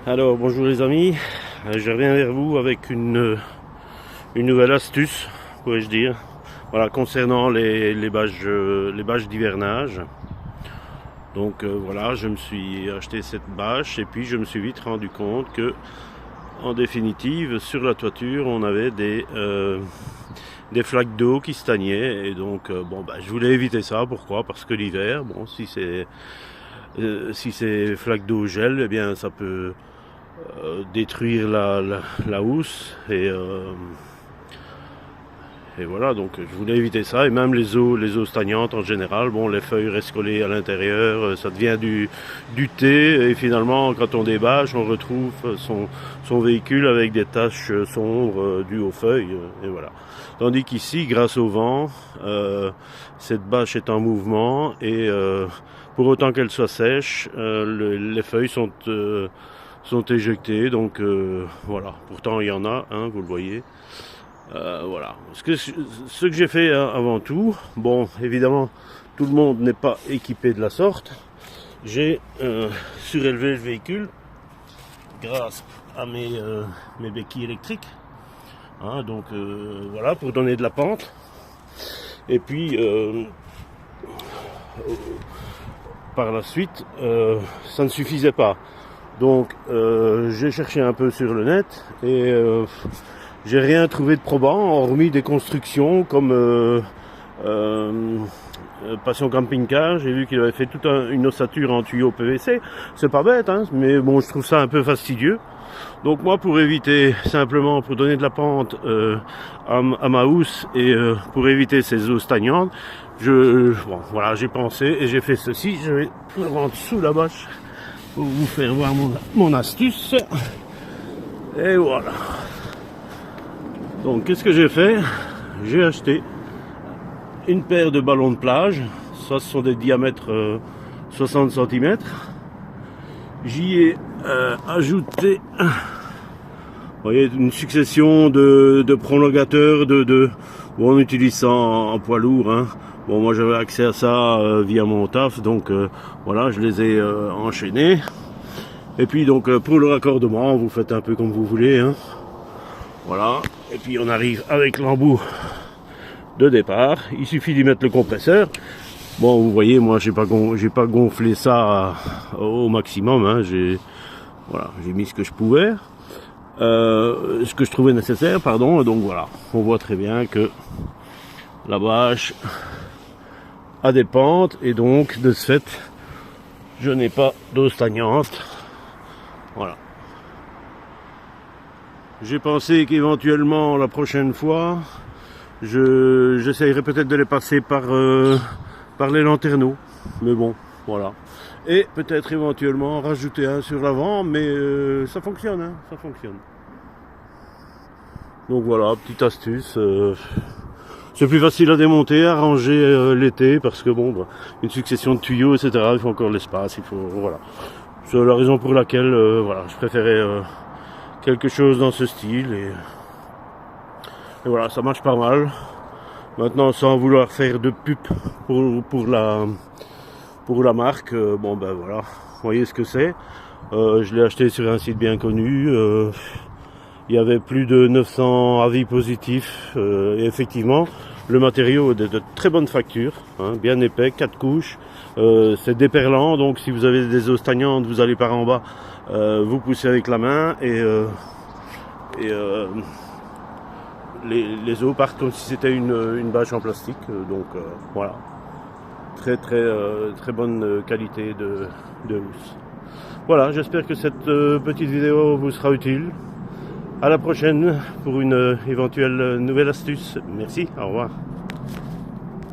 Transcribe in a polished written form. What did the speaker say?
Alors bonjour les amis, je reviens vers vous avec une nouvelle astuce, pourrais-je dire, voilà, concernant les bâches d'hivernage. Donc voilà, je me suis acheté cette bâche et puis je me suis vite rendu compte que, en définitive, sur la toiture, on avait des flaques d'eau qui stagnaient et donc je voulais éviter ça. Pourquoi? Parce que l'hiver, bon, si ces flaques d'eau gèlent, eh bien ça peut détruire la housse et voilà, donc je voulais éviter ça. Et même les eaux stagnantes en général, bon, les feuilles restent collées à l'intérieur, ça devient du thé, et finalement quand on débâche on retrouve son véhicule avec des taches sombres dues aux feuilles, et voilà. Tandis qu'ici, grâce au vent, cette bâche est en mouvement et pour autant qu'elle soit sèche, les feuilles sont éjectées, donc voilà. Pourtant il y en a, hein, vous le voyez. Voilà. Ce que j'ai fait avant tout, bon, évidemment, tout le monde n'est pas équipé de la sorte. J'ai surélevé le véhicule grâce à mes béquilles électriques. Hein, donc voilà, pour donner de la pente. Et puis par la suite, ça ne suffisait pas. Donc j'ai cherché un peu sur le net et j'ai rien trouvé de probant, hormis des constructions comme Passion Camping Car. J'ai vu qu'il avait fait toute une ossature en tuyau PVC. C'est pas bête, hein, mais bon, je trouve ça un peu fastidieux. Donc moi, pour éviter, simplement pour donner de la pente à ma housse et pour éviter ces eaux stagnantes, voilà, j'ai pensé et j'ai fait ceci. Je vais le rendre sous la bâche pour vous faire voir mon astuce. Et voilà. Donc qu'est-ce que j'ai fait? J'ai acheté une paire de ballons de plage. Ça, ce sont des diamètres 60 cm. J'y ai ajouté, vous voyez, une succession de prolongateurs bon, on utilise ça en poids lourd, hein. Bon, moi j'avais accès à ça via mon taf, donc voilà, je les ai enchaînés. Et puis donc pour le raccordement, vous faites un peu comme vous voulez, hein. Voilà, et puis on arrive avec l'embout de départ. Il suffit d'y mettre le compresseur. Bon, vous voyez, moi j'ai pas gonflé ça au maximum, hein. J'ai mis ce que je pouvais, ce que je trouvais nécessaire, pardon. Et donc voilà, on voit très bien que la bâche a des pentes et donc de ce fait, je n'ai pas d'eau stagnante. Voilà. J'ai pensé qu'éventuellement la prochaine fois, j'essayerai peut-être de les passer par les lanterneaux, mais bon, voilà. Et peut-être éventuellement rajouter un sur l'avant, mais ça fonctionne, hein, ça fonctionne. Donc voilà, petite astuce. C'est plus facile à démonter, à ranger l'été, parce que bon, une succession de tuyaux, etc. Il faut encore l'espace, voilà. C'est la raison pour laquelle, voilà, je préférais quelque chose dans ce style et voilà, ça marche pas mal. Maintenant, sans vouloir faire de pub pour la marque, bon ben voilà, vous voyez ce que c'est. Je l'ai acheté sur un site bien connu. Il y avait plus de 900 avis positifs et effectivement, le matériau est de très bonne facture, hein, bien épais, 4 couches. C'est déperlant, donc si vous avez des eaux stagnantes, vous allez par en bas, vous poussez avec la main et les eaux partent comme si c'était une bâche en plastique. Donc voilà, très bonne qualité de housse. Voilà, j'espère que cette petite vidéo vous sera utile. À la prochaine pour une éventuelle nouvelle astuce. Merci, au revoir.